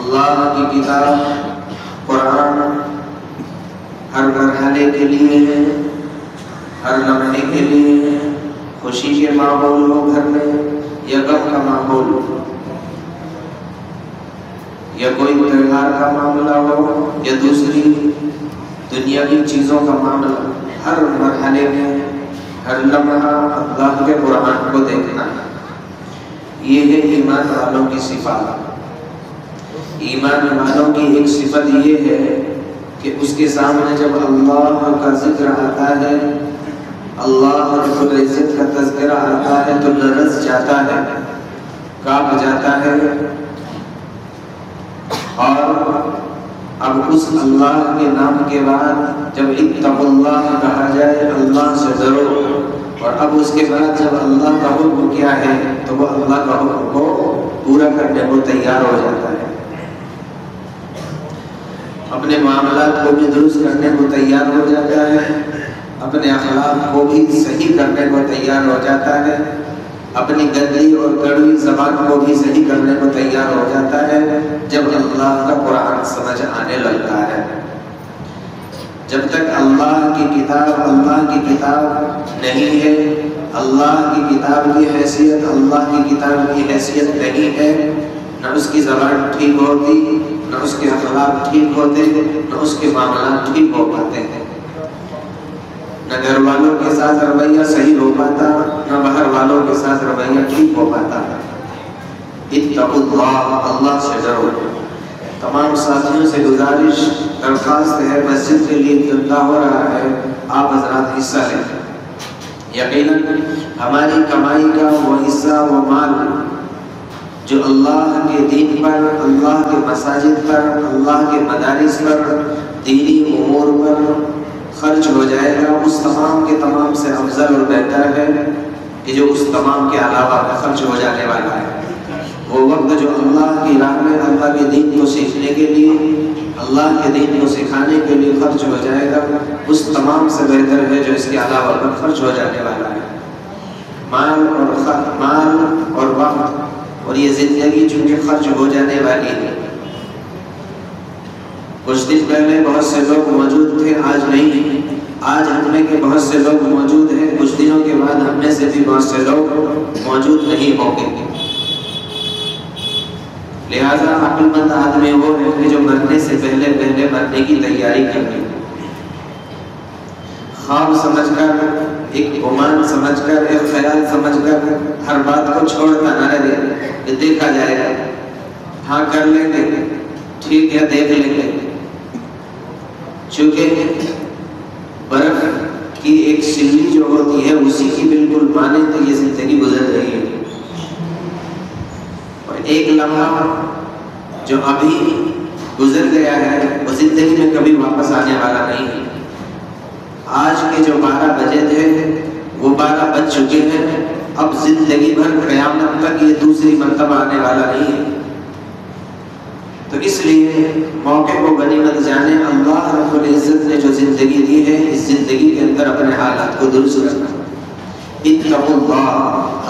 اللہ کی کتاب قرآن ہر مرحلے کے لیے ہے، ہر لمحے کے لیے ہے، خوشی کے ماحول ہو گھر میں یا غم کا ماحول ہو، یا کوئی تہوار کا معاملہ ہو یا دوسری دنیاوی چیزوں کا معاملہ، ہر مرحلے میں ہر لمحہ اللہ کے قرآن کو دیکھنا ہے۔ یہ ہے ایمان والوں کی صفات۔ ایمان والوں کی ایک صفت یہ ہے کہ اس کے سامنے جب اللہ کا ذکر آتا ہے، اللہ رب العزت کا تذکرہ آتا ہے تو لرز جاتا ہے، کانپ جاتا ہے، اور اب اس اللہ کے نام کے بعد جب اتقوا اللہ کہا جائے، اللہ سے ڈرو، اور اب اس کے بعد جب اللہ کا حکم کیا ہے تو وہ اللہ کا حکم کو پورا کرنے کو تیار ہو جاتا ہے، اپنے معاملات کو بھی درست کرنے کو تیار ہو جاتا ہے، اپنے اخلاق کو بھی صحیح کرنے کو تیار ہو جاتا ہے، اپنی گندی اور کڑوی زبان کو بھی صحیح کرنے کو تیار ہو جاتا ہے جب اللہ کا قرآن سمجھ آنے لگتا ہے۔ جب تک اللہ کی کتاب نہیں ہے، اللہ کی کتاب کی حیثیت اللہ کی کتاب کی حیثیت نہیں ہے، نہ اس کی زبان ٹھیک ہوتی، نہ اس کے اخلاق ٹھیک ہوتے، نہ اس کے معاملات ٹھیک ہو پاتے ہیں، نہ گھر والوں کے ساتھ رویہ صحیح ہو پاتا، نہ باہر والوں کے ساتھ رویہ ٹھیک ہو پاتا۔ اتقوا اللہ، اللہ سے ڈرو۔ تمام ساتھیوں سے گزارش درخواست ہے، مسجد کے لیے افتتاح ہو رہا ہے، آپ حضرات حصہ لیں۔ یقیناً ہماری کمائی کا وہ حصہ، وہ مال جو اللہ کے دین پر، اللہ کے مساجد پر، اللہ کے مدارس پر، دینی امور پر خرچ ہو جائے گا، اس تمام کے تمام سے افضل اور بہتر ہے کہ جو اس تمام کے علاوہ خرچ ہو جانے والا ہے۔ وہ وقت جو اللہ کی راہ میں اللہ کے دین کو سیکھنے کے لیے، اللہ کے دین کو سکھانے کے لیے خرچ ہو جائے گا، اس تمام سے بہتر ہے جو اس کے علاوہ پر خرچ ہو جانے والا ہے۔ مال اور وقت اور یہ زندگی چونکہ خرچ ہو جانے والی ہے۔ کچھ دن پہلے بہت سے لوگ موجود تھے، آج نہیں، آج ہم میں کے بہت سے لوگ موجود ہیں، کچھ دنوں کے بعد ہم میں سے بھی بہت سے لوگ موجود نہیں ہوں گے۔ لہذا عقل مند آدمی وہ ہے کہ جو مرنے سے پہلے مرنے کی تیاری کر لے، خواب سمجھ کر، ایک گمان سمجھ کر، ایک خیال سمجھ کر ہر بات کو چھوڑتا نہ رہے کہ دیکھا جائے گا، ہاں کر لیں گے، ٹھیک ہے دیکھ لیں گے۔ چونکہ برف کی ایک سلی جو ہوتی ہے اسی کی بالکل مانند یہ زندگی گزر رہی ہے، اور ایک لمحہ جو ابھی گزر گیا ہے وہ زندگی میں کبھی واپس آنے والا نہیں ہے۔ آج کے جو 12 بجے تھے وہ 12 بج چکے ہیں، اب زندگی بھر قیامت تک یہ دوسری مرتبہ آنے والا نہیں ہے۔ تو اس لیے موقع کو غنیمت جانے، اللہ رب العزت نے جو زندگی دی ہے اس زندگی کے اندر اپنے حالات کو درست رکھنا۔ اتقوا اللہ،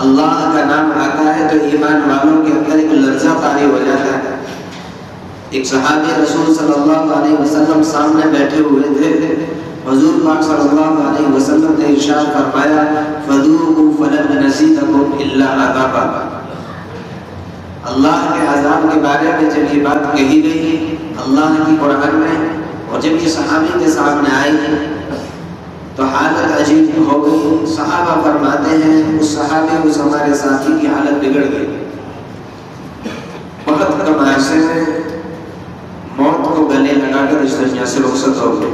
اللہ کا نام آتا ہے تو ایمان والوں کے اندر ایک لرزہ طاری ہو جاتا ہے۔ ایک صحابی رسول صلی اللہ علیہ وسلم سامنے بیٹھے ہوئے تھے، حضور پاک صلی اللہ علیہ وسلم نے ارشاد فرمایا فذوقوا فلن نزیدکم الا عذابا۔ اللہ کے عذاب کے بارے میں جب یہ بات کہی گئی اللہ کی قرآن میں، اور جب یہ صحابی کے سامنے آئی تو حالت عجیب ہو گئی۔ صحابہ فرماتے ہیں اس صحابی اس ہمارے ساتھی کی حالت بگڑ گئی، بہت کم عرصے میں موت کو گلے لگا کر اس دنیا سے رخصت ہو گئے۔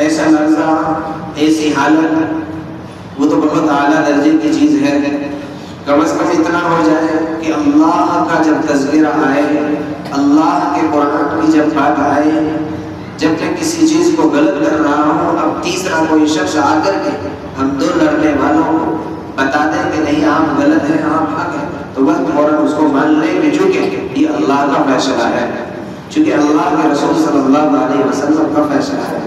ایسا لرزہ، ایسی حالت، وہ تو بہت اعلیٰ درجے کی چیز ہے۔ کم از کم اتنا ہو جائے کہ اللہ کا جب تذکرہ آئے، اللہ کے قرآن کی جب بات آئے، جب میں کسی چیز کو غلط کر رہا ہوں، اب تیسرا کوئی شخص آ کر کے ہم دو لڑنے والوں کو بتا دیں کہ نہیں آپ غلط ہیں آپ حق ہیں، تو بس فوراً اس کو مان لیں کہ چونکہ یہ اللہ کا فیصلہ ہے، چونکہ اللہ کے رسول صلی اللہ علیہ وسلم کا فیصلہ ہے۔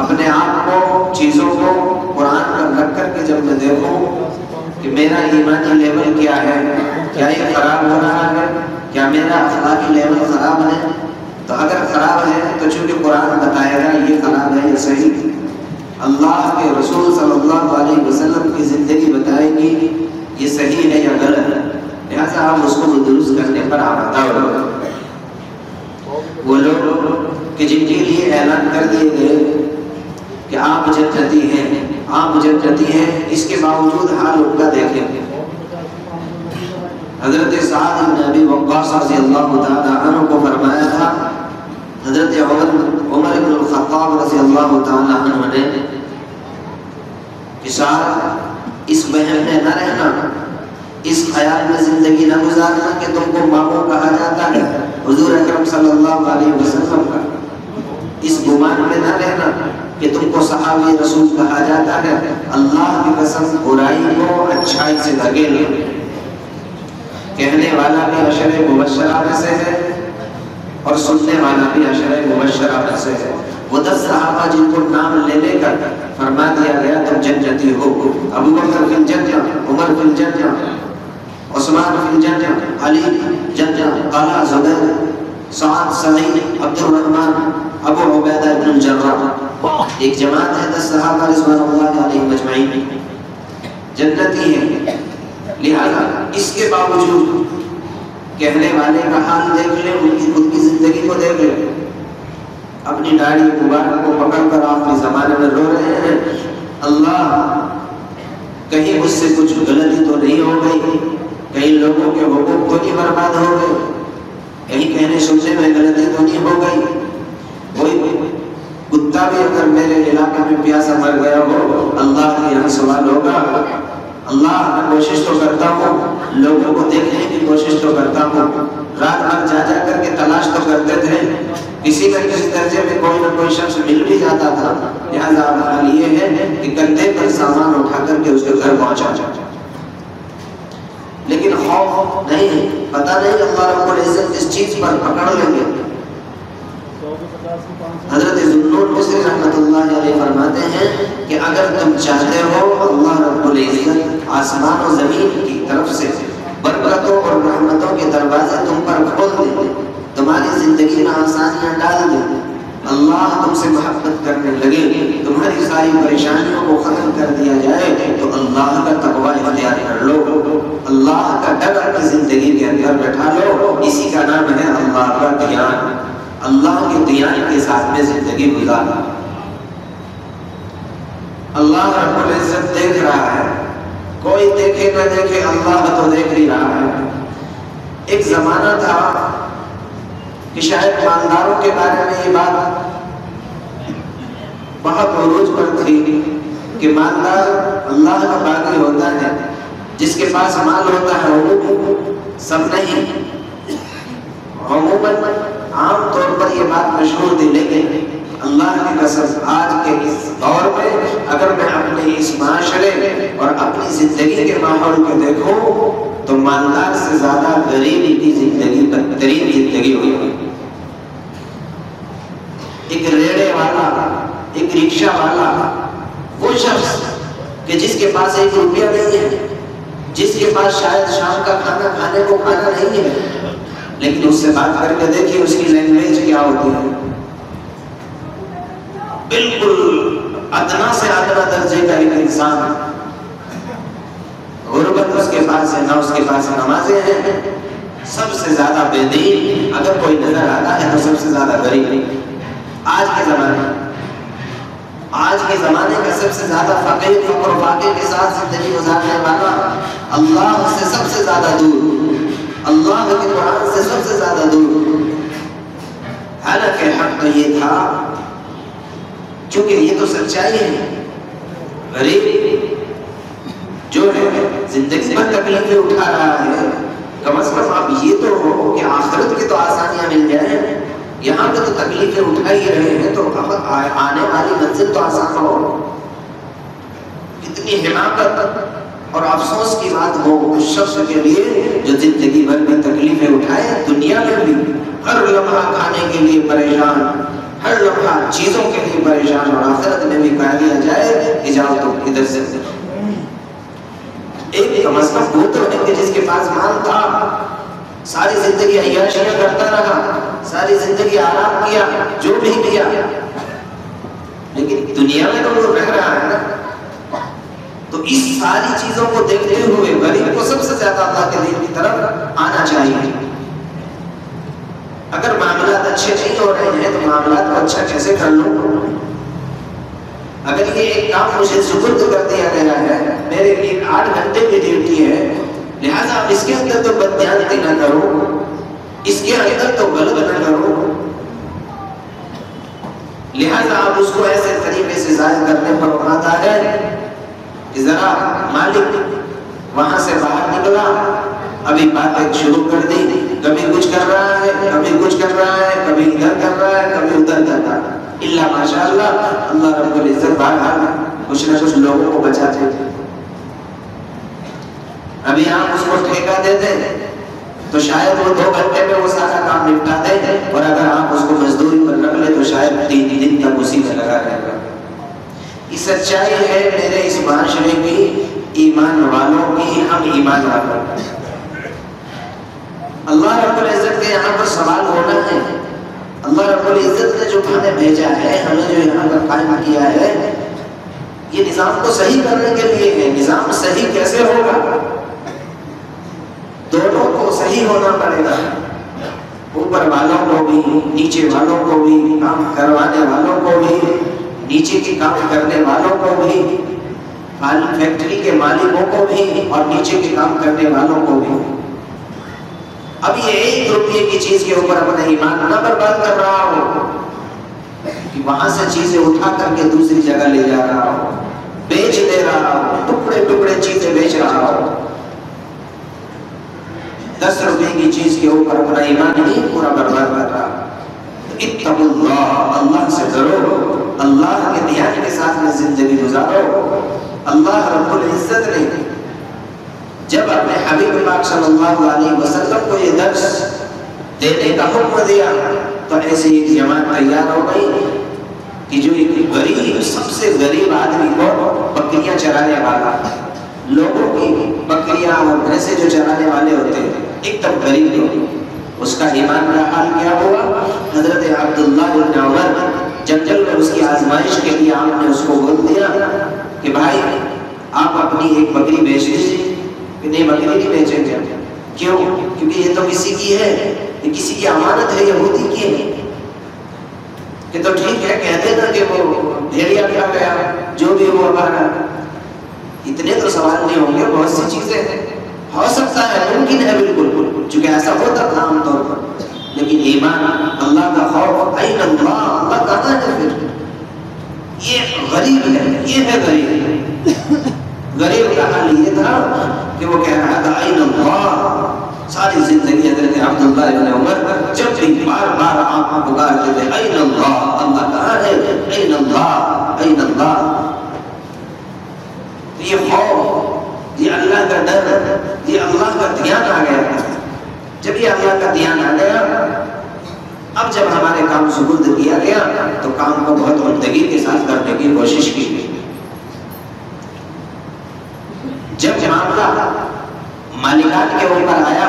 اپنے آپ کو، چیزوں کو قرآن پر رکھ کر کے جب میں دیکھوں کہ میرا ایمانی لیول کیا ہے، کیا یہ خراب ہو رہا ہے، کیا میرا اخلاقی لیول خراب ہے؟ تو اگر خراب ہے تو چونکہ قرآن بتائے گا یہ خراب ہے یا صحیح، اللہ کے رسول صلی اللہ علیہ وسلم کی زندگی بتائے گی یہ صحیح ہے یا غلط ہے، لہٰذا آپ اس کو درست کرنے پر آمادہ ہو۔ وہ لوگ کہ جن کے لیے اعلان کر دیے گئے کہ آپ جنتی ہیں، آپ جنتی ہیں، اس کے باوجود حال ان کا دیکھیں۔ حضرت سعد بن ابی وقاص رضی اللہ تعالی عنہ کو فرمایا تھا، حضرت عمر بن الخطاب رضی اللہ تعالی عنہ نے کہ سعد اس وہم میں نہ رہنا، اس خیال میں زندگی نہ گزارنا کہ تم کو ماموں کہا جاتا ہے حضور اکرم صلی اللہ علیہ وسلم کا، اس گمان میں نہ رہنا کہ تم کو صحابی رسول کہا جاتا ہے۔ اللہ کی قسم برائی کو اچھائی سے دھکیل، کہنے والا بھی عشرہ مبشرہ میں سے ہے اور سننے والا بھی عشرہ مبشرہ میں سے ہے۔ وہ 10 صحابہ جن کو نام لے لے کر فرما دیا گیا تم جنتی ہو، ابو بکر فی الجنہ، عمر فی الجنہ، عثمان فی الجنہ، علی جنہ، طلحہ زبیر، سعد سعید، عبد الرحمن، ابو عبیدہ بن الجراح، ایک جماعت ہے 10 صحابہ رضوان اللہ علیہم اجمعین جنتی ہیں۔ لہذا اس کے باوجود کہنے والے کا حال دیکھ لیں، ان کی خود کی زندگی کو دیکھ لیں، اپنی داڑھی مبارک کو پکڑ کر آخری زمانے میں رو رہے ہیں، اللہ کہیں مجھ سے کچھ غلطی تو نہیں ہو گئی، کئی لوگوں کے حقوق تو نہیں برباد ہو گئے، کہیں کہنے سننے میں غلطی تو نہیں ہو گئی، کوئی کتا بھی اگر میرے علاقے میں پیاسا مر گیا ہو اللہ کے یہاں سوال ہوگا۔ اللہ میں کوشش تو کرتا ہوں، لوگوں کو دیکھنے کی کوشش تو کرتا ہوں، رات بھر جا جا کر کے تلاش تو کرتے تھے، کسی نہ کسی درجے میں کوئی نہ کوئی شخص مل بھی جاتا تھا، لہٰذا حال یہ ہے کہ کندھے پر سامان اٹھا کر کے اس کے گھر پہنچا جاتا، لیکن خوف نہیں، پتہ نہیں اللہ رب العزت کس چیز پر پکڑ لیں گے۔ حضرت ذوالنون مصری رحمۃ اللہ علیہ فرماتے ہیں کہ اگر تم چاہتے ہو اللہ رب العزت آسمان و زمین کی طرف سے برکتوں اور رحمتوں کے دروازے تم پر کھول دیں، تمہاری زندگی میں آسانیاں ڈال دیں، اللہ تم سے محبت کرنے لگے، تمہاری ساری پریشانیوں کو ختم کر دیا جائے، تو اللہ کا تقوی اختیار کر لو، اللہ کا ڈر اپنی زندگی کے اندر بٹھا لو، اسی کا نام ہے اللہ کا دھیان، اللہ کے دھیان کے ساتھ میں زندگی گزارنا۔ اللہ رب العزت دیکھ رہا ہے، کوئی دیکھے نہ دیکھے اللہ تو دیکھ ہی رہا ہے۔ ایک زمانہ تھا کہ شاید مالداروں کے بارے میں یہ بات بہت عروج پر تھی کہ مالدار اللہ کا باغی ہوتا ہے، جس کے پاس مال ہوتا ہے عموماً، سب نہیں، عموماً عام طور پر یہ بات مشہور تھی، لیکن اللہ کی قسم آج کے اس دور میں اگر میں اپنے اس معاشرے اور اپنی زندگی کے ماحول کو دیکھوں تو مالدار سے زیادہ غریبی کی زندگی بدترین زندگی ہوئی۔ ایک ریڑے والا، ایک رکشہ والا، وہ شخص کہ جس کے پاس 1 روپیہ نہیں ہے، جس کے پاس شاید شام کا کھانا کھانے کو کھانا نہیں ہے، لیکن اس سے بات کر کے دیکھیے اس کی لینگویج کیا ہوتی ہے، بالکل ادنا سے ادنا درجے کا ایک انسان، غربت اس کے پاس ہے، نہ اس کے پاس نمازیں ہیں، سب سے زیادہ بے دین اگر کوئی نظر آتا ہے تو سب سے زیادہ غریب۔ آج کے زمانے کا سب سے زیادہ فقیر، فقر و فاقے کے ساتھ زندگی گزارنے والا، اللہ سے سب سے زیادہ دور، اللہ کے قرآن سے سب سے زیادہ دور۔ حالانکہ حق تو یہ تھا، چونکہ یہ تو سچائی ہے، غریب جو ہے زندگی پر تکلیفیں اٹھا رہا ہے، کم از کم اب یہ تو ہو کہ آخرت کی تو آسانیاں مل جائیں، یہاں پہ تو تکلیفیں اٹھا ہی رہے ہیں، تو آنے والی منزل تو آسان ہو۔ کتنی حماقت اور افسوس کی بات ہو اس شخص کے لیے جو زندگی بھر میں تکلیفیں اٹھائے، دنیا میں بھی ہر لمحہ کھانے کے لیے پریشان، ہر لمحہ چیزوں کے لیے پریشان، اور آخرت میں بھی کہہ دیا جائے کہ جاؤ تم ادھر سے۔ ایک کم از کم وہ تو ہے کہ جس کے پاس مال تھا، ساری زندگی عیاشیاں کرتا رہا، ساری زندگی آرام کیا، جو بھی کیا، لیکن دنیا میں تو وہ رہ رہا ہے نا۔ تو اس ساری چیزوں کو دیکھتے ہوئے غریب کو سب سے زیادہ اللہ کے دین کی طرف آنا چاہیے۔ اگر معاملات اچھے نہیں ہو رہے ہیں تو معاملات کو اچھا کیسے کر لوں؟ اگر یہ ایک کام مجھے سپرد کر دیا گیا ہے، میرے لیے 8 گھنٹے کی ڈیوٹی ہے، لہٰذا اس کے اندر تو بددیانتی نہ کرو، اس کے اندر تو غلط نہ کرو، لہٰذا آپ اس کو ایسے طریقے سے ظاہر کرنے پر آتا ہے کہ ذرا مالک وہاں سے باہر نکلا، ابھی باتیں شروع کر دی، کبھی کچھ کر رہا ہے، کبھی کچھ کر رہا ہے، کبھی ادھر کر رہا ہے، کبھی ادھر کر رہا ہے، اللہ ماشاءاللہ اللہ رب العزت بہرحال کچھ نہ کچھ لوگوں کو بچاتے تھے۔ ابھی آپ اس کو ٹھیکہ دے دیں تو شاید وہ 2 گھنٹے میں وہ سارا کام نپٹا دے، اور اگر آپ اس کو مزدوری پر رکھ لیں تو شاید 3 دن تک اسی میں لگا رہے گا۔ یہ سچائی ہے میرے اس معاشرے کی، ایمان والوں کی، ہم ایمان والوں کی۔ اللہ رب العزت کے یہاں پر سوال ہونا ہے۔ اللہ رب العزت نے جو ہمیں بھیجا ہے، ہمیں جو یہاں پر قائم کیا ہے، یہ نظام کو صحیح کرنے کے لیے ہے۔ نظام صحیح کیسے ہوگا؟ دونوں کو صحیح ہونا پڑے گا، اوپر والوں کو بھی، نیچے والوں کو بھی، کام کروانے والوں کو بھی، نیچے کے کام کرنے والوں کو بھی، فیکٹری کے مالکوں کو بھی، اور نیچے کے کام کرنے والوں کو بھی۔ اب یہ 1 روپے کی چیز کے اوپر اپنا ایمان نہ برباد کر رہا ہو کہ وہاں سے چیزیں اٹھا کر کے دوسری جگہ لے جا رہا ہو، بیچ دے رہا ہو، ٹکڑے ٹکڑے چیزیں بیچ رہا ہو۔ 10 روپے کی چیز کے اوپر اپنا ایمان نہیں پورا برباد کر رہا۔ اتقوا اللہ، اللہ سے ڈرو، اللہ کے دھیان کے ساتھ میں زندگی گزارو۔ اللہ رب العزت نے جب اپنے حبیب پاک صلی اللہ علیہ وسلم کو یہ درس دینے کا حکم دیا تو ایسی ایک جماعت تیار ہو گئی کہ جو ایک غریب، سب سے غریب آدمی کو بکریاں چرانے والا، لوگوں کی بکریاں اور بھینسیں جو چرانے والے ہوتے ہیں، ایک دم غریب لوگ، اس کا ایمان کا حال کیا ہوا؟ حضرت عبداللہ بن عمر جنگل میں اس کی آزمائش کے لیے آپ نے اس کو بول دیا کہ بھائی آپ اپنی ایک بکری بیچ دیجیے، کہ نہیں بکری نہیں بیچیں گے۔ کیوں؟ کیونکہ یہ تو کسی کی ہے، یہ کسی کی امانت ہے، یہودی کی ہے۔ کہ تو ٹھیک ہے، کہہ دینا کہ وہ بھیڑیا کھا گیا، جو بھی ہوا ہمارا۔ اتنے تو سوال نہیں ہوں گے، بہت سی چیزیں ہو سکتا ہے، ممکن ہے بالکل، چونکہ ایسا ہوتا تھا عام طور پر، لیکن ایمان، اللہ کا خوف، این اللہ، اللہ کہاں ہے پھر؟ یہ غریب ہے، یہ ہے غریب۔ غریب کا حال یہ تھا کہ وہ کہہ رہا تھا این اللہ۔ ساری زندگی حضرت عبداللہ ابن عمر جب بھی بار بار آپ پکارتے تھے این اللہ، اللہ کہاں ہے؟ این اللہ، این اللہ۔ یہ خوف، یہ اللہ کا ڈر، یہ اللہ کا دھیان آ گیا۔ جب یہ اللہ کا دھیان آ گیا، اب جب ہمارے کام سپرد کیا گیا تو کام کو بہت عمدگی کے ساتھ کرنے کی کوشش کی گئی۔ جب معاملہ مالکان کے اوپر آیا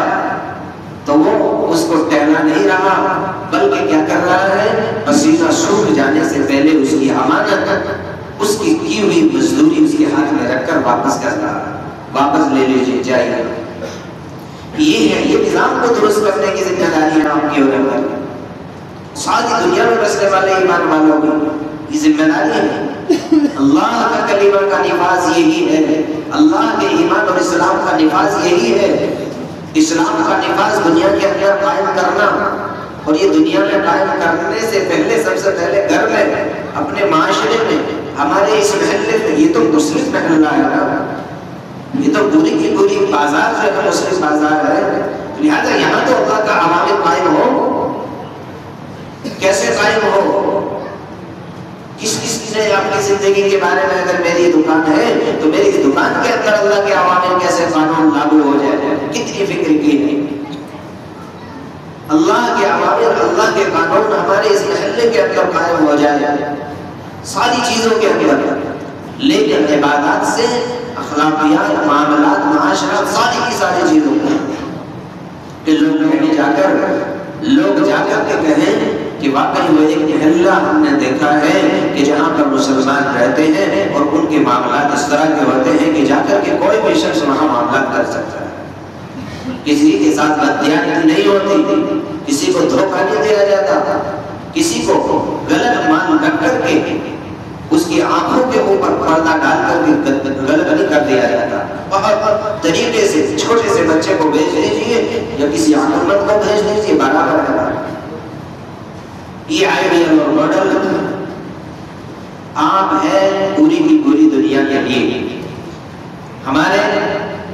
تو وہ اس کو ٹہلا نہیں رہا، بلکہ کیا کر رہا ہے؟ پسینہ سوکھ جانے سے پہلے اس کی امانت، اس کی ہوئی مزدوری اس کے ہاتھ میں رکھ کر واپس کر رہا ہے، واپس لے لیجیے، جائیے۔ یہ ہے، یہ نظام کو درست کرنے کی ذمہ داری ہے آپ کی اور ہماری۔ ساری دنیا میں بسنے والے ایمان والوں کی یہ ذمہ داری ہے۔ اللہ کا کلمہ کا نفاذ یہی ہے، اللہ کے ایمان اور اسلام کا نفاذ یہی ہے۔ اسلام کا نفاذ دنیا کے اندر قائم کرنا، اور یہ دنیا میں قائم کرنے سے پہلے سب سے پہلے گھر میں، اپنے معاشرے میں، ہمارے اس محلے میں، یہ تو مسلم محلہ ہے نا، یہ تو پوری کی پوری بازار جو ہے مسلم بازار ہے، لہذا یہاں تو اللہ کا عوامل قائم ہو۔ کیسے قائم ہو؟ کس نے اپنی زندگی کے بارے میں، اگر میری دکان ہے تو میری دکان کے اندر اللہ کے عوامل کیسے قانون لاگو ہو جائے، کتنی فکر کی ہے۔ اللہ کے عوامل، اللہ کے قانون ہمارے اس محلے کے اندر قائم ہو جائے، ساری چیزوں کے اندر، لیکن عبادات سے اخلاقیات، معاملات، معاشرات، ساری کی ساری چیزوں کہ لوگ جا کر کے کہیں کہ واقعی وہ ایک محلہ ہم نے دیکھا ہے کہ جہاں پر مسلمان رہتے ہیں اور ان کے معاملات اس طرح کے ہوتے ہیں کہ جا کر کے کوئی بھی شخص وہاں معاملات کر سکتا ہے، کسی کے ساتھ بددیانتی نہیں ہوتی، کسی کو دھوکہ نہیں دیا جاتا، کسی کو غلط مان رکھ کر کے اس کی آنکھوں کے اوپر پردہ ڈال کر کے غلط نہیں کر دیا جاتا۔ بہت طریقے سے چھوٹے سے بچے کو بھیج دیجیے یا کسی عقل مند کو بھیج دیجیے، برابر ہے۔ یہ آئیڈیل اور ماڈل آپ ہے پوری کی پوری دنیا کے لیے۔ ہمارے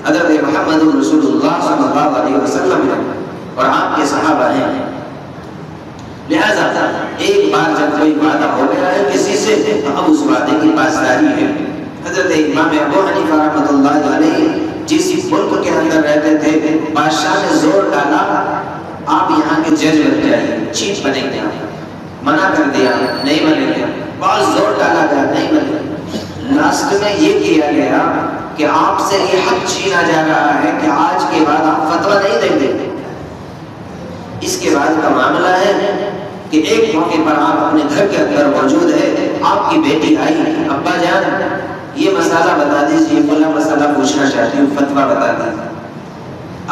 حضرت محمد رسول اللہ صلی اللہ علیہ وسلم اور آپ کے صحابہ ہیں، لہذا ایک بار جب کوئی وعدہ ہو گیا ہے کسی سے تو اب اس وعدے کی پاسداری ہے۔ حضرت امام ابو حنیفہ رحمۃ اللہ علیہ جس ملک کے اندر رہتے تھے، بادشاہ نے زور ڈالا آپ یہاں کے جج بن جائیے، چیف بنے گے، منع کر دیا نہیں بنے گا، بہت زور ڈالا گیا نہیں بنے گا۔ لاسٹ میں یہ کیا گیا کہ آپ سے یہ حق چھینا جا رہا ہے کہ آج کے بعد آپ فتویٰ نہیں دیں گے۔ اس کے بعد کا معاملہ ہے کہ ایک موقع پر آپ اپنے گھر کے اندر موجود ہے، آپ کی بیٹی آئی، ابا جان یہ مسئلہ بتا دیجیے، فلاں مسئلہ پوچھنا چاہتی ہوں، فتویٰ بتا دیجیے۔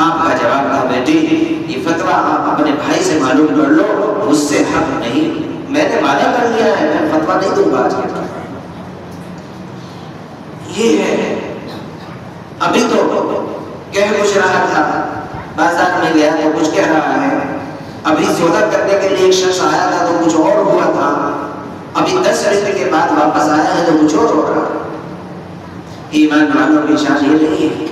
آپ کا جواب تھا بیٹی یہ فتویٰ آپ اپنے بھائی سے معلوم کر لو، مجھ سے حق نہیں، میں نے وعدہ کر لیا ہے، میں فتویٰ نہیں دوں گا آج کے بعد۔ یہ ہے ابھی تو کہہ کچھ رہا تھا، بازار میں گیا تو کچھ کہہ رہا ہے، ابھی سودا کرنے کے لیے ایک شخص آیا تھا تو کچھ اور ہوا تھا، ابھی 10 منٹ کے بعد واپس آیا ہے تو کچھ اور ہو رہا ہے۔ ایمان والوں کی شان یہ نہیں ہے،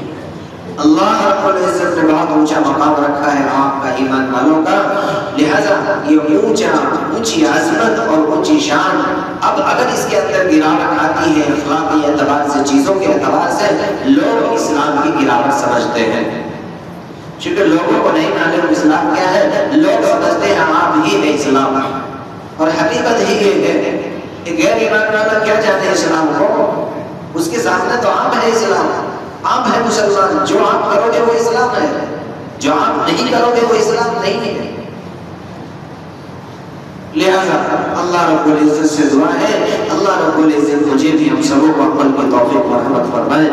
اللہ رب العزت نے بہت اونچا مقام رکھا ہے آپ کا ایمان والوں کا، لہذا یہ اونچی عظمت اور اونچی شان اب اگر اس کے اندر گراوٹ آتی ہے اخلاقی اعتبار سے، چیزوں کے اعتبار سے، لوگ اسلام کی گراوٹ سمجھتے ہیں، چونکہ لوگوں کو نہیں معلوم اسلام کیا ہے، لوگ سمجھتے ہیں آپ ہی ہے اسلام، اور حقیقت ہی یہ ہے کہ غیر ایمان والا کیا جانے اسلام کو، اس کے سامنے تو آپ ہے اسلام، آپ ہے مسلمان، جو آپ کرو گے وہ اسلام ہے، جو آپ نہیں کرو گے وہ اسلام نہیں ہے۔ لہذا اللہ رب العزت سے دعا ہے، اللہ رب العزت مجھے بھی ہم سبوں کو عمل کی توفیق و رحمت فرمائے۔